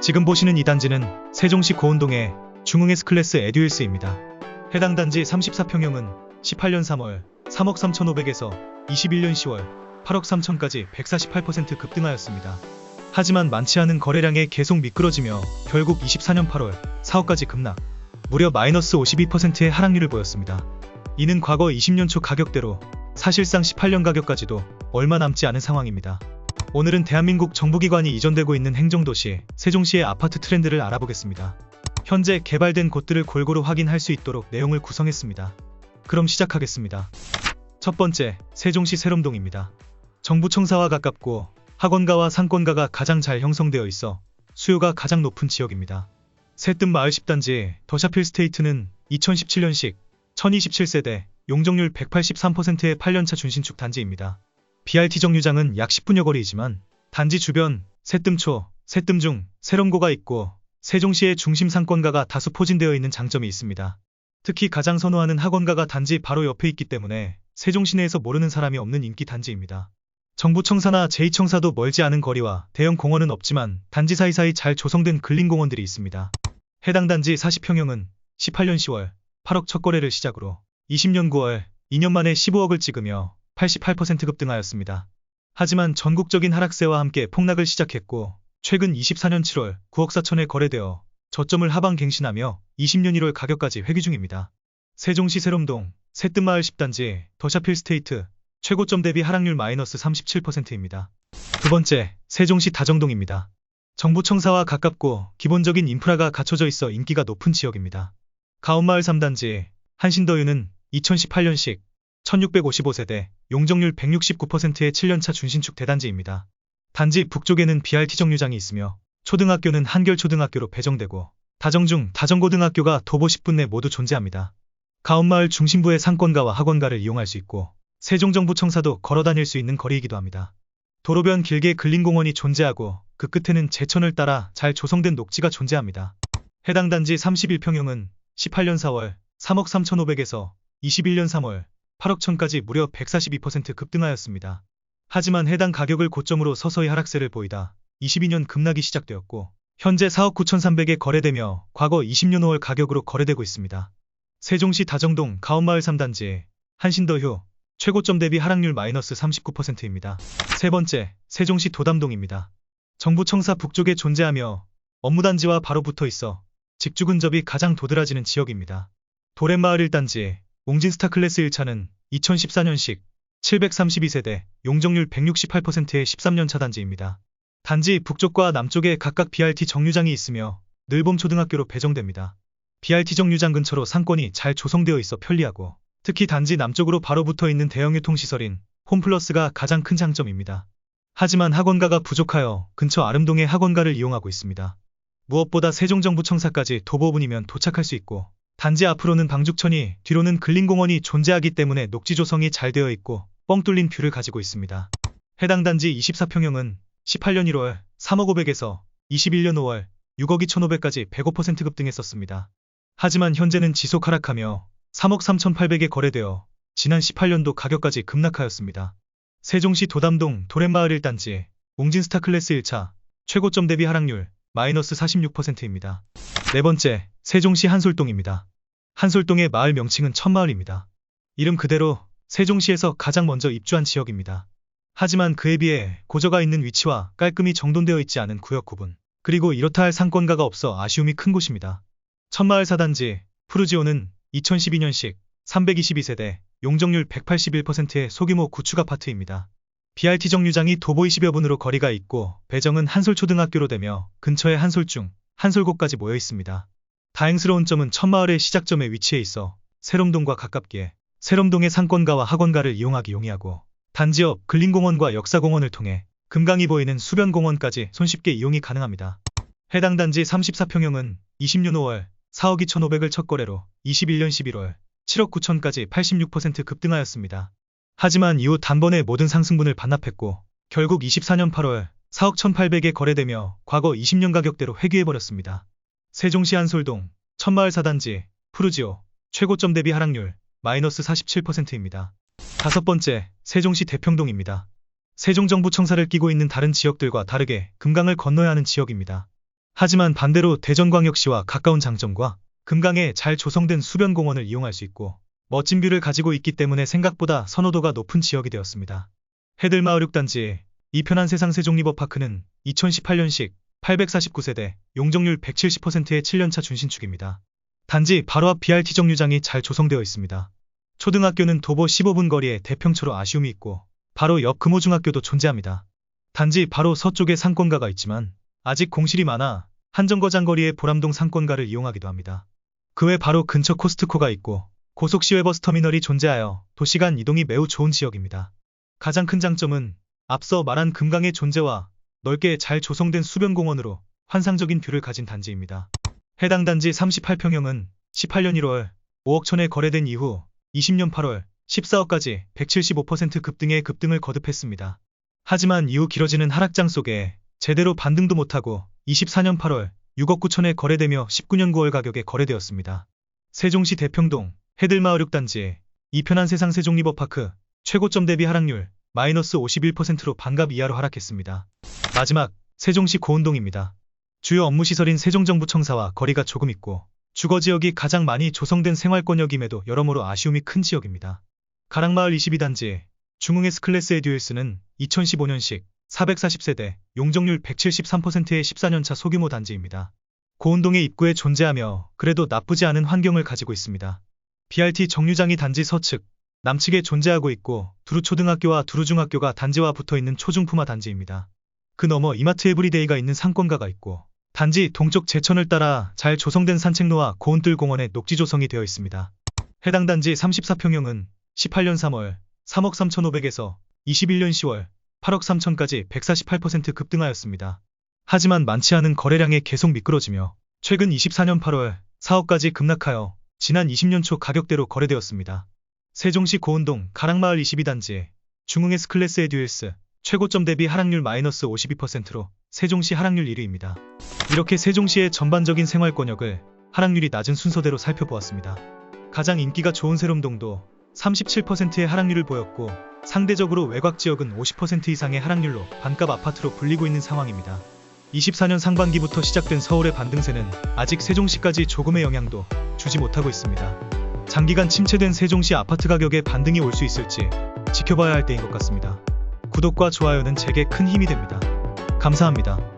지금 보시는 이 단지는 세종시 고운동의 중흥 S클래스 에듀힐스입니다. 해당 단지 34평형은 18년 3월 3억 3,500에서 21년 10월 8억 3천까지 148% 급등하였습니다. 하지만 많지 않은 거래량에 계속 미끄러지며 결국 24년 8월 4억까지 급락, 무려 마이너스 52%의 하락률을 보였습니다. 이는 과거 20년 초 가격대로 사실상 18년 가격까지도 얼마 남지 않은 상황입니다. 오늘은 대한민국 정부기관이 이전되고 있는 행정도시 세종시의 아파트 트렌드를 알아보겠습니다. 현재 개발된 곳들을 골고루 확인할 수 있도록 내용을 구성했습니다. 그럼 시작하겠습니다. 첫 번째, 세종시 세롬동입니다. 정부청사와 가깝고 학원가와 상권가가 가장 잘 형성되어 있어 수요가 가장 높은 지역입니다. 새뜸 마을 10단지 더샤필스테이트는 2017년식 1027세대 용적률 183%의 8년차 준신축 단지입니다. BRT 정류장은 약 10분여 거리이지만 단지 주변 새뜸초, 새뜸중, 세롬고가 있고 세종시의 중심 상권가가 다수 포진되어 있는 장점이 있습니다. 특히 가장 선호하는 학원가가 단지 바로 옆에 있기 때문에 세종시 내에서 모르는 사람이 없는 인기 단지입니다. 정부청사나 제2청사도 멀지 않은 거리와 대형 공원은 없지만 단지 사이사이 잘 조성된 근린공원들이 있습니다. 해당 단지 40평형은 18년 10월 8억 첫 거래를 시작으로 20년 9월 2년 만에 15억을 찍으며 88% 급등하였습니다. 하지만 전국적인 하락세와 함께 폭락을 시작했고 최근 24년 7월 9억 4천에 거래되어 저점을 하방 갱신하며 20년 1월 가격까지 회귀 중입니다. 세종시 세롬동 새뜸마을 10단지 더샤필스테이트 최고점 대비 하락률 마이너스 37%입니다. 두 번째, 세종시 다정동입니다. 정부청사와 가깝고 기본적인 인프라가 갖춰져 있어 인기가 높은 지역입니다. 가운마을 3단지 한신더유는 2018년식 1655세대 용적률 169%의 7년차 준신축 대단지입니다. 단지 북쪽에는 BRT 정류장이 있으며 초등학교는 한결초등학교로 배정되고 다정중, 다정고등학교가 도보 10분 내 모두 존재합니다. 가운마을 중심부의 상권가와 학원가를 이용할 수 있고 세종정부청사도 걸어다닐 수 있는 거리이기도 합니다. 도로변 길게 근린공원이 존재하고 그 끝에는 제천을 따라 잘 조성된 녹지가 존재합니다. 해당 단지 31평형은 18년 4월 3억 3,500에서 21년 3월 8억 천까지 무려 142% 급등하였습니다. 하지만 해당 가격을 고점으로 서서히 하락세를 보이다 22년 급락이 시작되었고 현재 4억 9,300에 거래되며 과거 20년 5월 가격으로 거래되고 있습니다. 세종시 다정동 가운마을 3단지 한신더휴 최고점 대비 하락률 마이너스 39%입니다. 세 번째, 세종시 도담동입니다. 정부청사 북쪽에 존재하며 업무단지와 바로 붙어 있어 직주 근접이 가장 도드라지는 지역입니다. 도렛마을 1단지 웅진스타클래스 1차는 2014년식 732세대 용적률 168%의 13년차 단지입니다. 단지 북쪽과 남쪽에 각각 BRT 정류장이 있으며 늘봄 초등학교로 배정됩니다. BRT 정류장 근처로 상권이 잘 조성되어 있어 편리하고 특히 단지 남쪽으로 바로 붙어 있는 대형 유통시설인 홈플러스가 가장 큰 장점입니다. 하지만 학원가가 부족하여 근처 아름동의 학원가를 이용하고 있습니다. 무엇보다 세종정부청사까지 도보 5분이면 도착할 수 있고 단지 앞으로는 방죽천이 뒤로는 근린공원이 존재하기 때문에 녹지 조성이 잘 되어 있고 뻥 뚫린 뷰를 가지고 있습니다. 해당 단지 24평형은 18년 1월 3억 500에서 21년 5월 6억 2,500까지 105% 급등했었습니다. 하지만 현재는 지속 하락하며 3억 3,800에 거래되어 지난 18년도 가격까지 급락하였습니다. 세종시 도담동 도렛마을 1단지 웅진스타클래스 1차 최고점 대비 하락률 마이너스 46%입니다. 네 번째, 세종시 한솔동입니다. 한솔동의 마을 명칭은 천마을입니다. 이름 그대로 세종시에서 가장 먼저 입주한 지역입니다. 하지만 그에 비해 고저가 있는 위치와 깔끔히 정돈되어 있지 않은 구역 구분, 그리고 이렇다 할 상권가가 없어 아쉬움이 큰 곳입니다. 천마을 4단지 푸르지오는 2012년식 322세대 용적률 181%의 소규모 구축 아파트입니다. BRT 정류장이 도보 20여 분으로 거리가 있고 배정은 한솔초등학교로 되며 근처에 한솔중, 한솔고까지 모여 있습니다. 다행스러운 점은 천마을의 시작점에 위치해 있어 세롬동과 가깝기에 세롬동의 상권가와 학원가를 이용하기 용이하고 단지 옆 근린공원과 역사공원을 통해 금강이 보이는 수변공원까지 손쉽게 이용이 가능합니다. 해당 단지 34평형은 20년 5월 4억 2,500을 첫 거래로 21년 11월 7억 9천까지 86% 급등하였습니다. 하지만 이후 단번에 모든 상승분을 반납했고 결국 24년 8월 4억 1,800에 거래되며 과거 20년 가격대로 회귀해버렸습니다. 세종시 한솔동 천마을 4단지 푸르지오 최고점 대비 하락률 마이너스 47%입니다. 다섯 번째, 세종시 대평동입니다. 세종정부청사를 끼고 있는 다른 지역들과 다르게 금강을 건너야 하는 지역입니다. 하지만 반대로 대전광역시와 가까운 장점과 금강에 잘 조성된 수변공원을 이용할 수 있고 멋진 뷰를 가지고 있기 때문에 생각보다 선호도가 높은 지역이 되었습니다. 해들마을 6단지 이 편한 세상 세종리버파크는 2018년식 849세대 용적률 170%의 7년차 준신축입니다. 단지 바로 앞 BRT 정류장이 잘 조성되어 있습니다. 초등학교는 도보 15분 거리에 대평초로 아쉬움이 있고 바로 옆 금호중학교도 존재합니다. 단지 바로 서쪽에 상권가가 있지만 아직 공실이 많아 한정거장 거리의 보람동 상권가를 이용하기도 합니다. 그 외 바로 근처 코스트코가 있고 고속시외 버스터미널이 존재하여 도시간 이동이 매우 좋은 지역입니다. 가장 큰 장점은 앞서 말한 금강의 존재와 넓게 잘 조성된 수변공원으로 환상적인 뷰를 가진 단지입니다. 해당 단지 38평형은 18년 1월 5억 천에 거래된 이후 20년 8월 14억까지 175% 급등의 급등을 거듭했습니다. 하지만 이후 길어지는 하락장 속에 제대로 반등도 못하고 24년 8월 6억 9천에 거래되며 19년 9월 가격에 거래되었습니다. 세종시 대평동 해들마을 6단지 이 편한 세상 세종리버파크 최고점 대비 하락률 마이너스 51%로 반값 이하로 하락했습니다. 마지막 세종시 고운동입니다. 주요 업무시설인 세종정부청사와 거리가 조금 있고 주거지역이 가장 많이 조성된 생활권역임에도 여러모로 아쉬움이 큰 지역입니다. 가락마을 22단지 중흥 S클래스 에듀윌스는 2015년식 440세대 용적률 173%의 14년차 소규모 단지입니다. 고운동의 입구에 존재하며 그래도 나쁘지 않은 환경을 가지고 있습니다. BRT 정류장이 단지 서측, 남측에 존재하고 있고 두루초등학교와 두루중학교가 단지와 붙어있는 초중품화 단지입니다. 그 너머 이마트 에브리데이가 있는 상권가가 있고 단지 동쪽 제천을 따라 잘 조성된 산책로와 고운뜰 공원에 녹지 조성이 되어 있습니다. 해당 단지 34평형은 18년 3월 3억 3,500에서 21년 10월 8억 3천까지 148% 급등하였습니다. 하지만 많지 않은 거래량에 계속 미끄러지며 최근 24년 8월 4억까지 급락하여 지난 20년 초 가격대로 거래되었습니다. 세종시 고운동 가락마을 22단지 중흥 S클래스 에듀윌스 최고점 대비 하락률 마이너스 52%로 세종시 하락률 1위입니다. 이렇게 세종시의 전반적인 생활권역을 하락률이 낮은 순서대로 살펴보았습니다. 가장 인기가 좋은 세롬동도 37%의 하락률을 보였고 상대적으로 외곽지역은 50% 이상의 하락률로 반값 아파트로 불리고 있는 상황입니다. 24년 상반기부터 시작된 서울의 반등세는 아직 세종시까지 조금의 영향도 주지 못하고 있습니다. 장기간 침체된 세종시 아파트 가격에 반등이 올 수 있을지 지켜봐야 할 때인 것 같습니다. 구독과 좋아요는 제게 큰 힘이 됩니다. 감사합니다.